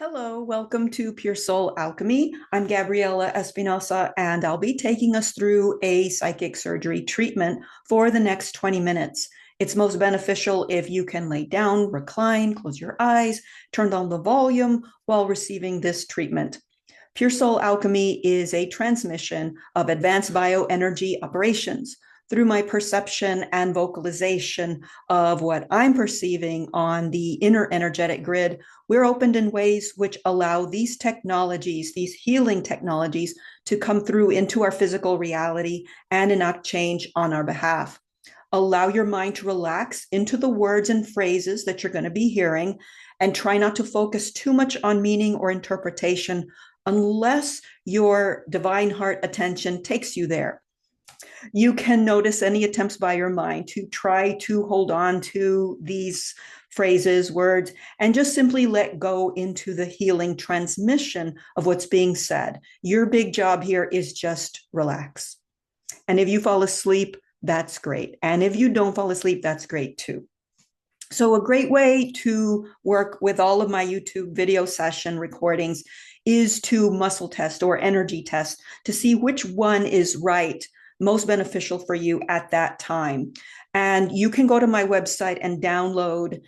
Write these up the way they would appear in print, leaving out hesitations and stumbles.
Hello, welcome to Pure Soul Alchemy. I'm Gabriela Espinosa, and I'll be taking us through a psychic surgery treatment for the next 20 minutes. It's most beneficial if you can lay down, recline, close your eyes, turn down the volume while receiving this treatment. Pure Soul Alchemy is a transmission of advanced bioenergy operations through my perception and vocalization of what I'm perceiving on the inner energetic grid. We're opened in ways which allow these technologies, these healing technologies, to come through into our physical reality and enact change on our behalf. Allow your mind to relax into the words and phrases that you're going to be hearing, and try not to focus too much on meaning or interpretation unless your divine heart attention takes you there. You can notice any attempts by your mind to try to hold on to these phrases, words, and just simply let go into the healing transmission of what's being said. Your big job here is just relax. And if you fall asleep, that's great. And if you don't fall asleep, that's great too. So a great way to work with all of my YouTube video session recordings is to muscle test or energy test to see which one is right, most beneficial for you at that time. And you can go to my website and download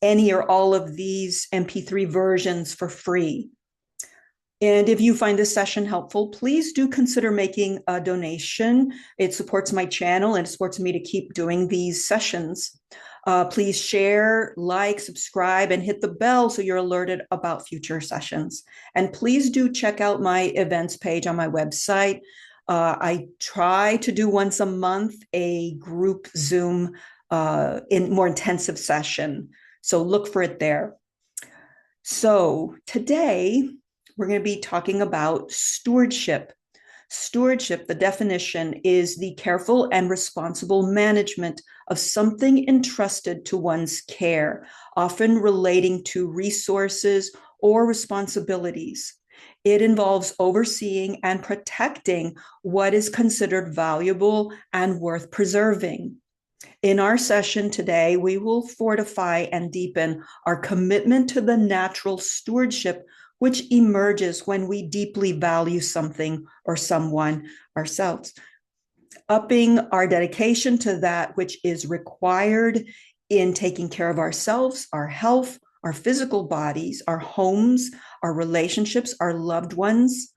any or all of these MP3 versions for free. And if you find this session helpful, please do consider making a donation. It supports my channel and it supports me to keep doing these sessions. Please share, like, subscribe, and hit the bell so you're alerted about future sessions. And please do check out my events page on my website. I try to do once a month a group Zoom in more intensive session. So look for it there. So today we're going to be talking about stewardship. Stewardship, the definition, is the careful and responsible management of something entrusted to one's care, often relating to resources or responsibilities. It involves overseeing and protecting what is considered valuable and worth preserving. In our session today, we will fortify and deepen our commitment to the natural stewardship which emerges when we deeply value something or someone ourselves, upping our dedication to that which is required in taking care of ourselves, our health, our physical bodies, our homes, our relationships, our loved ones,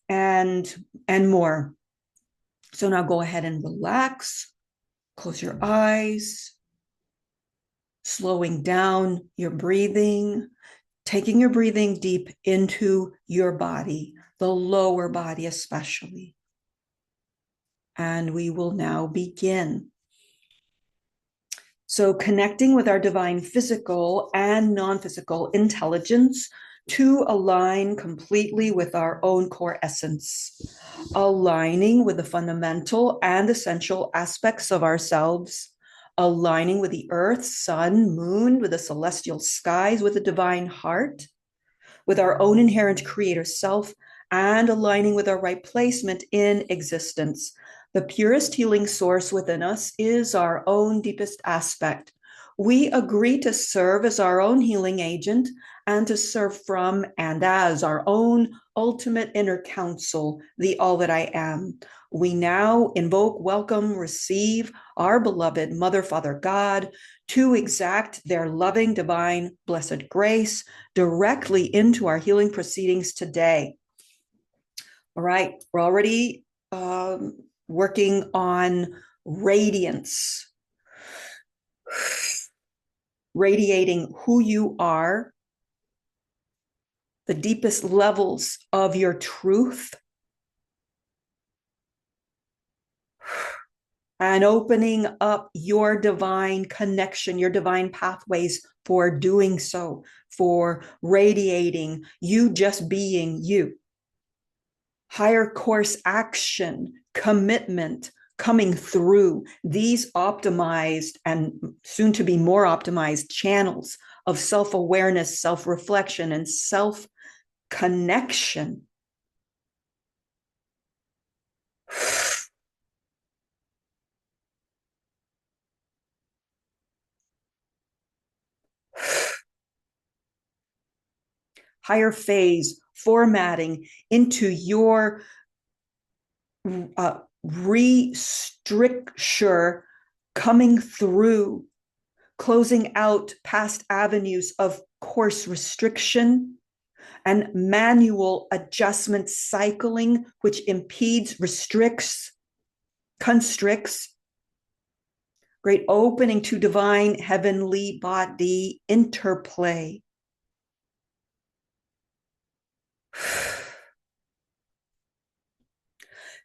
and more. So now go ahead and relax, close your eyes, slowing down your breathing, taking your breathing deep into your body, the lower body especially. And we will now begin. So connecting with our divine physical and non-physical intelligence to align completely with our own core essence, aligning with the fundamental and essential aspects of ourselves, aligning with the earth, sun, moon, with the celestial skies, with the divine heart, with our own inherent creator self, and aligning with our right placement in existence. The purest healing source within us is our own deepest aspect. We agree to serve as our own healing agent and to serve from and as our own ultimate inner counsel, the all that I am. We now invoke, welcome, receive our beloved Mother, Father, God to exact their loving, divine, blessed grace directly into our healing proceedings today. All right, we're already working on radiance, radiating who you are, the deepest levels of your truth, and opening up your divine connection, your divine pathways for doing so, for radiating you just being you. Higher course action, commitment coming through these optimized and soon to be more optimized channels of self-awareness, self-reflection, and self-connection. higher phase formatting into your restructure coming through, closing out past avenues of course restriction and manual adjustment cycling, which impedes, restricts, constricts. Great opening to divine heavenly body interplay.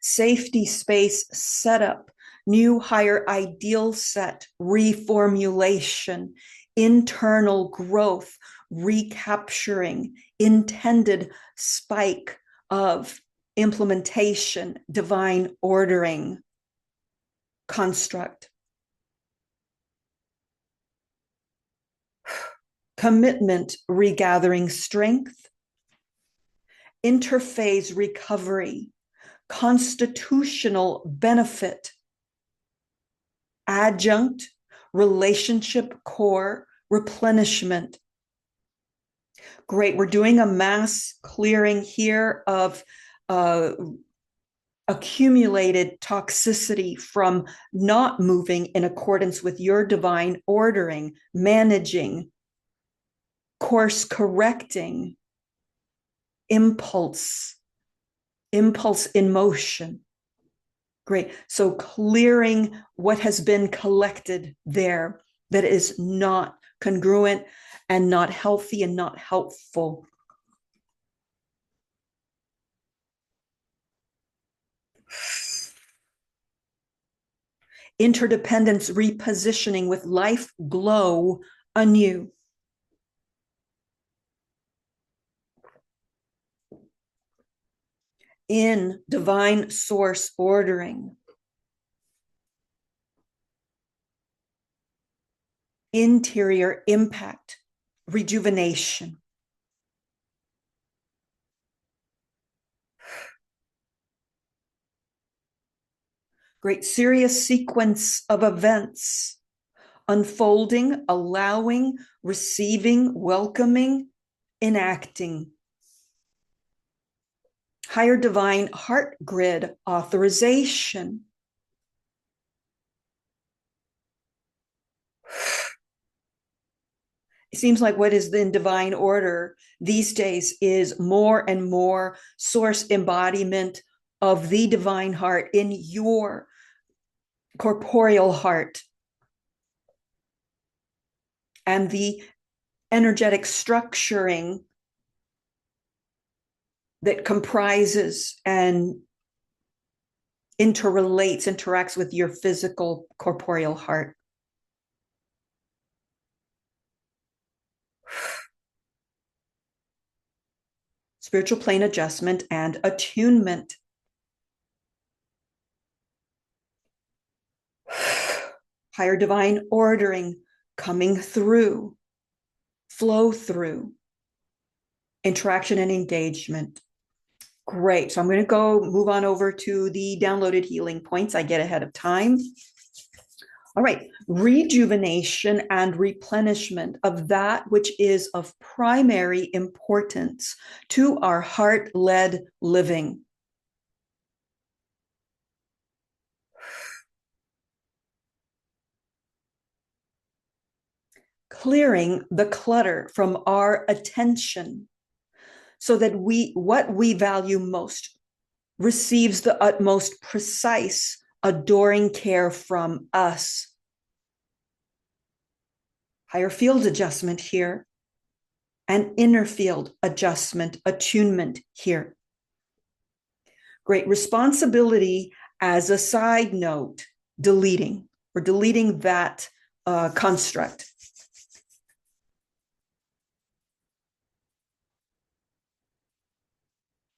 Safety space setup, new higher ideal set, reformulation, internal growth, recapturing, intended spike of implementation, divine ordering, construct. Commitment, regathering strength, interphase recovery, constitutional benefit, adjunct, relationship core, replenishment. Great. We're doing a mass clearing here of accumulated toxicity from not moving in accordance with your divine ordering, managing, course correcting, impulse in motion. Great. So clearing what has been collected there that is not congruent and not healthy and not helpful. Interdependence repositioning with life glow anew. In divine source ordering. Interior impact, rejuvenation. Great serious sequence of events unfolding, allowing, receiving, welcoming, enacting. Higher divine heart grid authorization. It seems like what is in divine order these days is more and more source embodiment of the divine heart in your corporeal heart. And the energetic structuring that comprises and interacts with your physical corporeal heart. Spiritual plane adjustment and attunement. Higher divine ordering coming through, flow through, interaction and engagement. Great. So I'm going to move on over to the downloaded healing points. I get ahead of time. All right. Rejuvenation and replenishment of that which is of primary importance to our heart-led living. Clearing the clutter from our attention so that what we value most receives the utmost precise, adoring care from us. Higher field adjustment here and inner field adjustment, attunement here. Great responsibility as a side note, deleting. We're deleting that construct.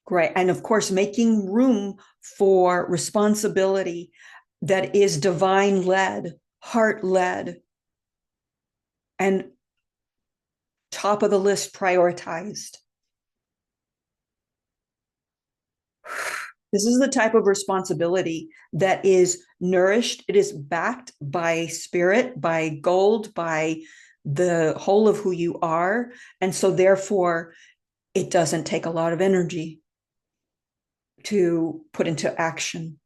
Great. And of course, making room for responsibility that is divine-led, heart-led, and top of the list prioritized. This is the type of responsibility that is nourished. It is backed by spirit, by gold, by the whole of who you are. And so therefore, It doesn't take a lot of energy to put into action.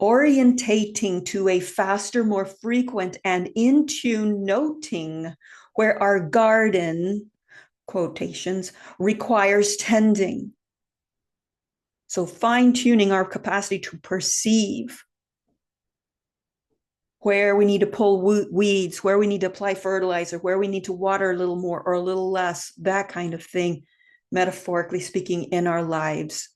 Orientating to a faster, more frequent, and in tune noting where our garden, quotations, requires tending. So fine tuning our capacity to perceive where we need to pull weeds, where we need to apply fertilizer, where we need to water a little more or a little less, that kind of thing, metaphorically speaking, in our lives.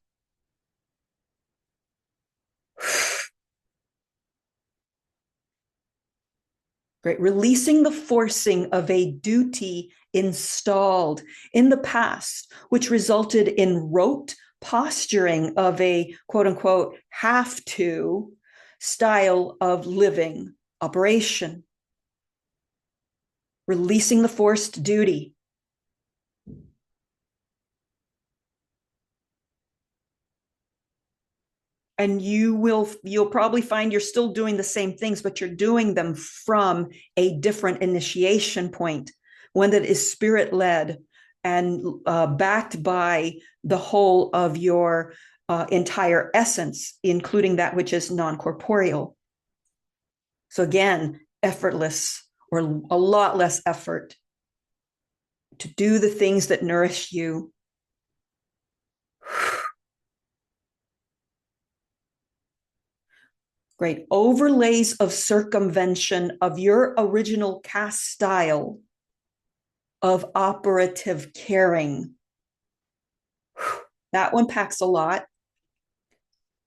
Great. Releasing the forcing of a duty installed in the past, which resulted in rote posturing of a quote unquote have to style of living operation. Releasing the forced duty. And you'll probably find you're still doing the same things, but you're doing them from a different initiation point, one that is spirit led and backed by the whole of your entire essence, including that which is non-corporeal. So again, effortless, or a lot less effort to do the things that nourish you. Great. Overlays of circumvention of your original cast style of operative caring. That one packs a lot.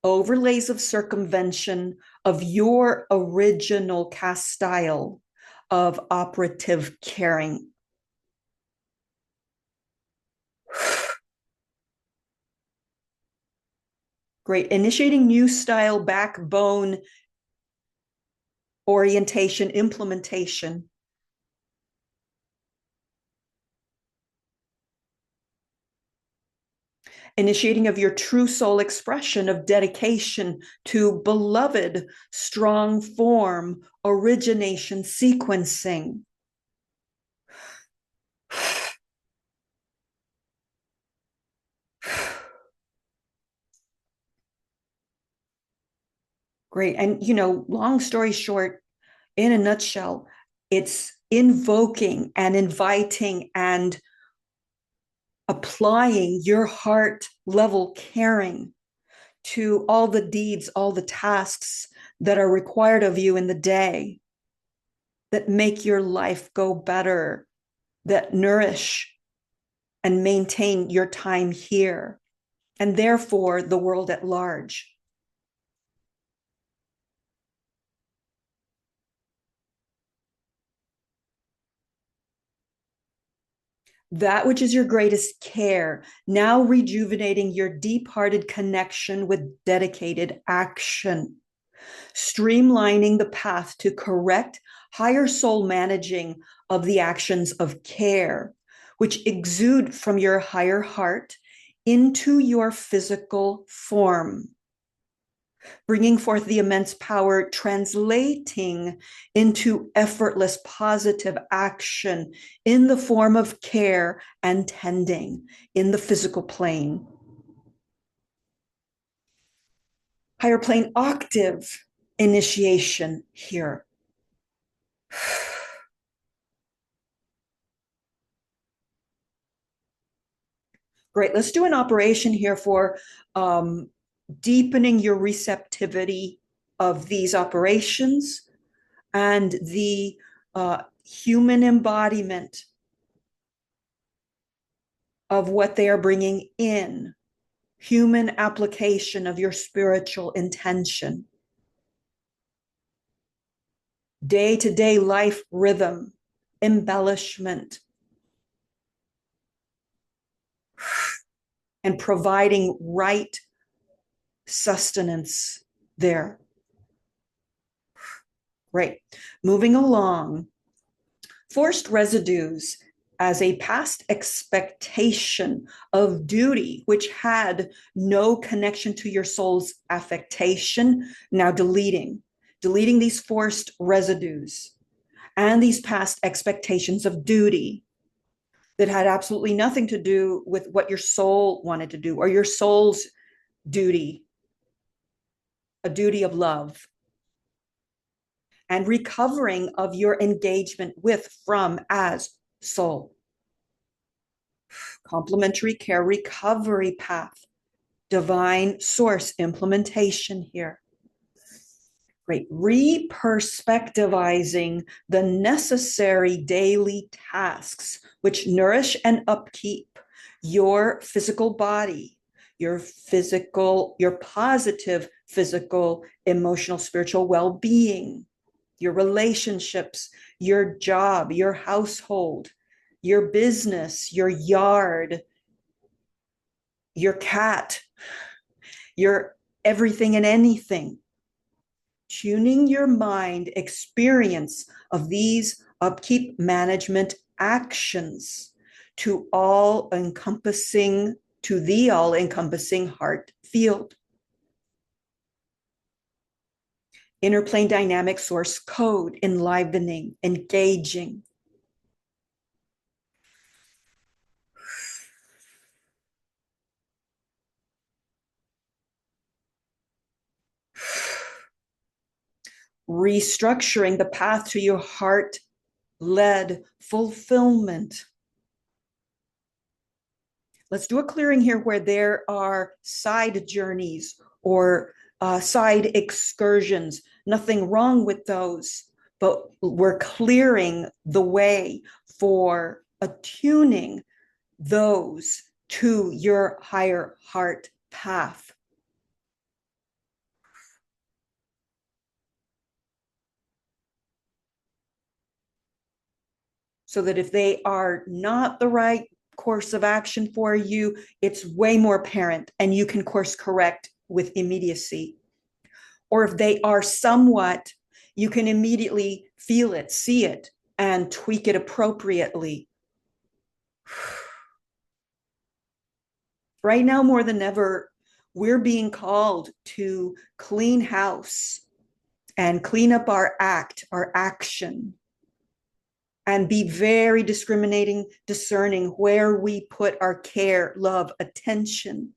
Overlays of circumvention of your original cast style of operative caring. Great. Initiating new style backbone orientation, implementation. Initiating of your true soul expression of dedication to beloved, strong form, origination, sequencing. Great. And, long story short, in a nutshell, it's invoking and inviting and applying your heart level caring to all the deeds, all the tasks that are required of you in the day that make your life go better, that nourish and maintain your time here, and therefore the world at large. That which is your greatest care, now rejuvenating your deep-hearted connection with dedicated action, streamlining the path to correct higher soul managing of the actions of care, which exude from your higher heart into your physical form, bringing forth the immense power, translating into effortless positive action in the form of care and tending in the physical plane. Higher plane octave initiation here. Great. Let's do an operation here for deepening your receptivity of these operations and the human embodiment of what they are bringing in, human application of your spiritual intention, day-to-day life rhythm, embellishment, and providing right sustenance there. Great. Moving along, forced residues as a past expectation of duty, which had no connection to your soul's affectation, now deleting these forced residues and these past expectations of duty. that had absolutely nothing to do with what your soul wanted to do or your soul's duty, a duty of love, and recovering of your engagement with, from, as soul. Complementary care recovery path, divine source implementation here. Great. Reperspectivizing the necessary daily tasks which nourish and upkeep your physical body, your positive physical, emotional, spiritual well being, your relationships, your job, your household, your business, your yard, your cat, your everything and anything. Tuning your mind experience of these upkeep management actions to the all encompassing heart field. Inner plane dynamic source code, enlivening, engaging. Restructuring the path to your heart led fulfillment. Let's do a clearing here where there are side journeys or side excursions. Nothing wrong with those, but we're clearing the way for attuning those to your higher heart path. So that if they are not the right course of action for you, it's way more apparent and you can course correct with immediacy. Or if they are somewhat, you can immediately feel it, see it, and tweak it appropriately. Right now, more than ever, we're being called to clean house and clean up our action, and be very discriminating, discerning where we put our care, love, attention.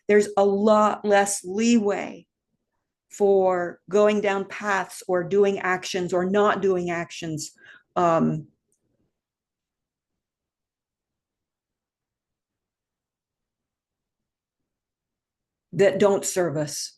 There's a lot less leeway for going down paths or doing actions or not doing actions that don't serve us.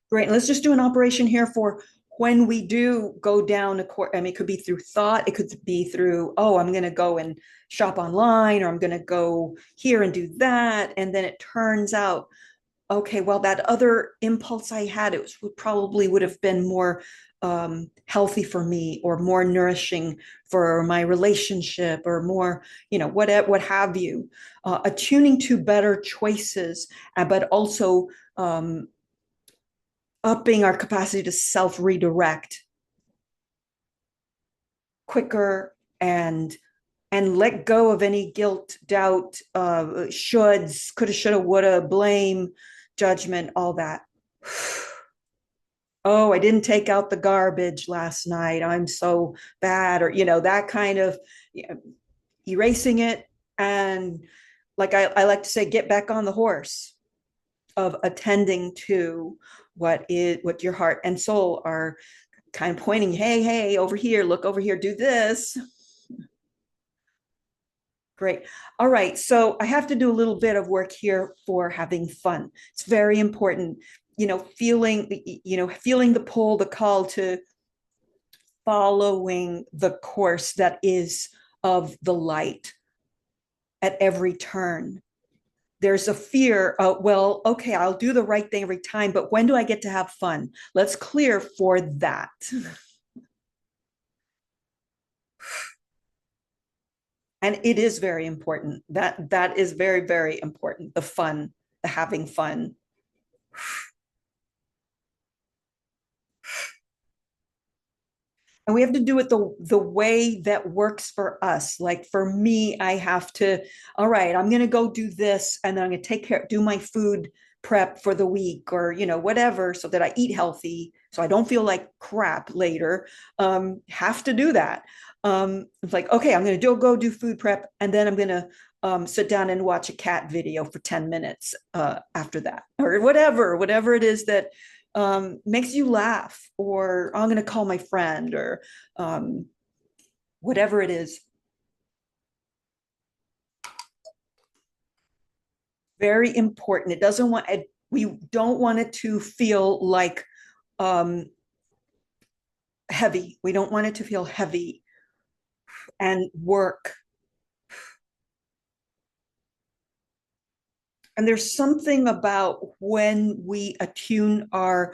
Great. Let's just do an operation here for when we do go down a course. I mean, it could be through thought. It could be through, oh, I'm going to go and shop online, or I'm going to go here and do that. And then it turns out, okay, well, that other impulse I had, probably would have been more healthy for me, or more nourishing for my relationship, or more, what have you. Attuning to better choices, but also upping our capacity to self redirect quicker, and let go of any guilt, doubt, shoulds, coulda, shoulda, woulda, blame, judgment, all that. Oh, I didn't take out the garbage last night, I'm so bad, or that kind of, erasing it. And like I like to say, get back on the horse of attending to what your heart and soul are kind of pointing, hey, over here, look over here, do this. Great. All right. So I have to do a little bit of work here for having fun. It's very important, feeling the pull, the call to following the course that is of the light at every turn. There's a fear of, well, okay, I'll do the right thing every time, but when do I get to have fun? Let's clear for that. And it is very important. That is very, very important. The fun, the having fun. And we have to do it the way that works for us. Like for me, I have to, all right, I'm going to go do this, and then I'm going to do my food prep for the week, or whatever, so that I eat healthy, so I don't feel like crap later. Have to do that. It's like, okay, I'm going to go do food prep, and then I'm going to sit down and watch a cat video for 10 minutes after that, or whatever it is that makes you laugh, or I'm going to call my friend, or whatever it is. Very important. We don't want it to feel like heavy. We don't want it to feel heavy and work. And there's something about when we attune our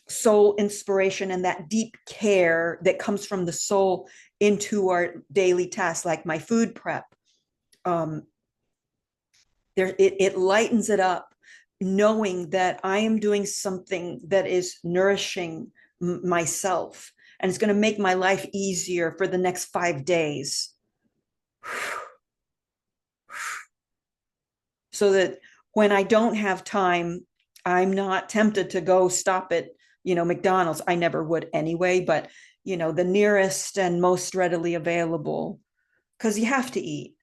soul inspiration and that deep care that comes from the soul into our daily tasks, like my food prep. It lightens it up, knowing that I am doing something that is nourishing myself, and it's going to make my life easier for the next 5 days. So that when I don't have time, I'm not tempted to go stop at, McDonald's. I never would anyway, but, the nearest and most readily available, because you have to eat.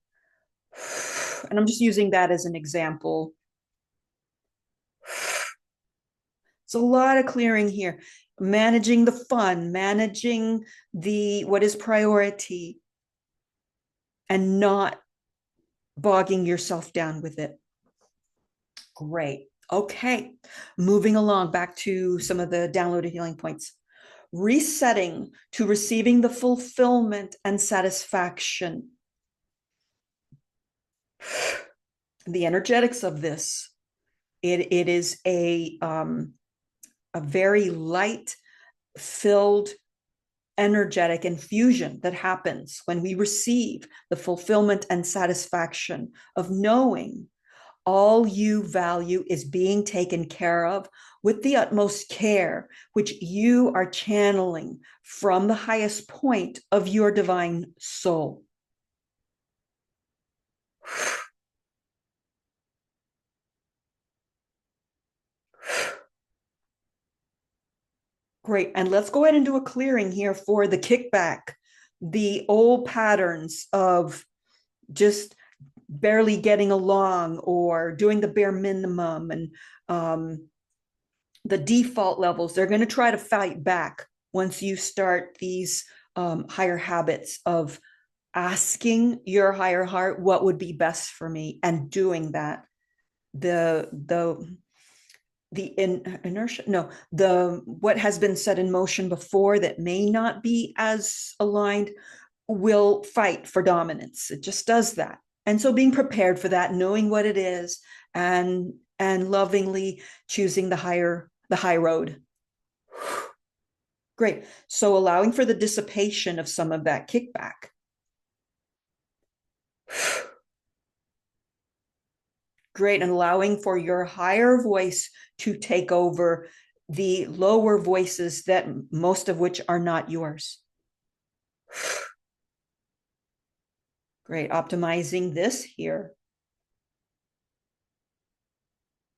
And I'm just using that as an example. It's a lot of clearing here, managing the fun, managing what is priority, and not bogging yourself down with it. Great. Okay. Moving along back to some of the downloaded healing points. Resetting to receiving the fulfillment and satisfaction. The energetics of this, it is a very light filled energetic infusion that happens when we receive the fulfillment and satisfaction of knowing all you value is being taken care of with the utmost care, which you are channeling from the highest point of your divine soul. Great. And let's go ahead and do a clearing here for the kickback, the old patterns of just barely getting along or doing the bare minimum, and the default levels. They're going to try to fight back once you start these higher habits of asking your higher heart what would be best for me, and doing that. Inertia, no, the what has been set in motion before that may not be as aligned will fight for dominance. It just does that. And so being prepared for that, knowing what it is, and lovingly choosing the high road. Great. So allowing for the dissipation of some of that kickback. Great. And allowing for your higher voice to take over the lower voices, that most of which are not yours. Great. Optimizing this here.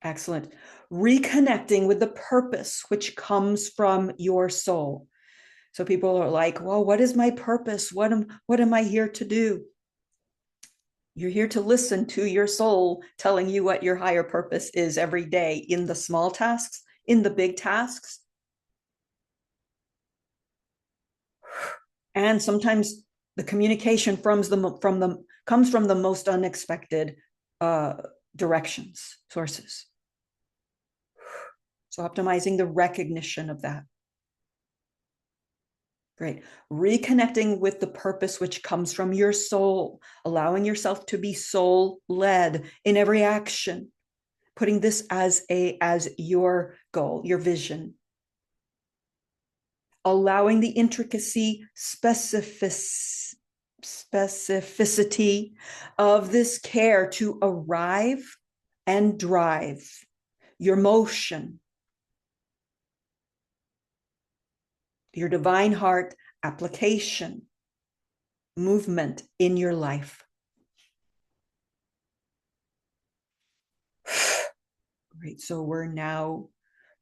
Excellent. Reconnecting with the purpose which comes from your soul. So people are like, well, what is my purpose? What am I here to do? You're here to listen to your soul telling you what your higher purpose is every day, in the small tasks, in the big tasks. And sometimes the communication comes from the most unexpected directions, sources. So optimizing the recognition of that. Great. Reconnecting with the purpose which comes from your soul, allowing yourself to be soul-led in every action, putting this as your goal, your vision. Allowing the intricacy, specificity of this care to arrive and drive your motion, your divine heart application, movement in your life. Great. So we're now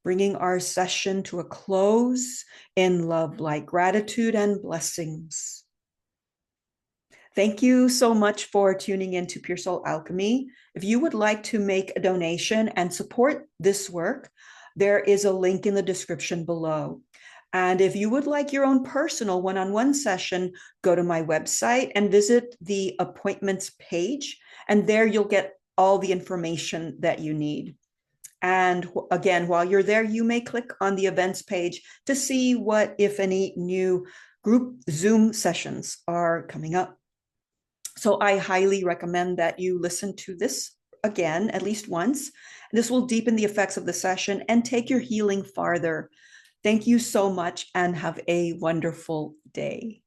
bringing our session to a close in love, light, gratitude, and blessings. Thank you so much for tuning in to Pure Soul Alchemy. If you would like to make a donation and support this work, there is a link in the description below. And if you would like your own personal one-on-one session, go to my website and visit the appointments page. And there you'll get all the information that you need. And again, while you're there, you may click on the events page to see what, if any, new group Zoom sessions are coming up. So I highly recommend that you listen to this again, at least once. This will deepen the effects of the session and take your healing farther. Thank you so much and have a wonderful day.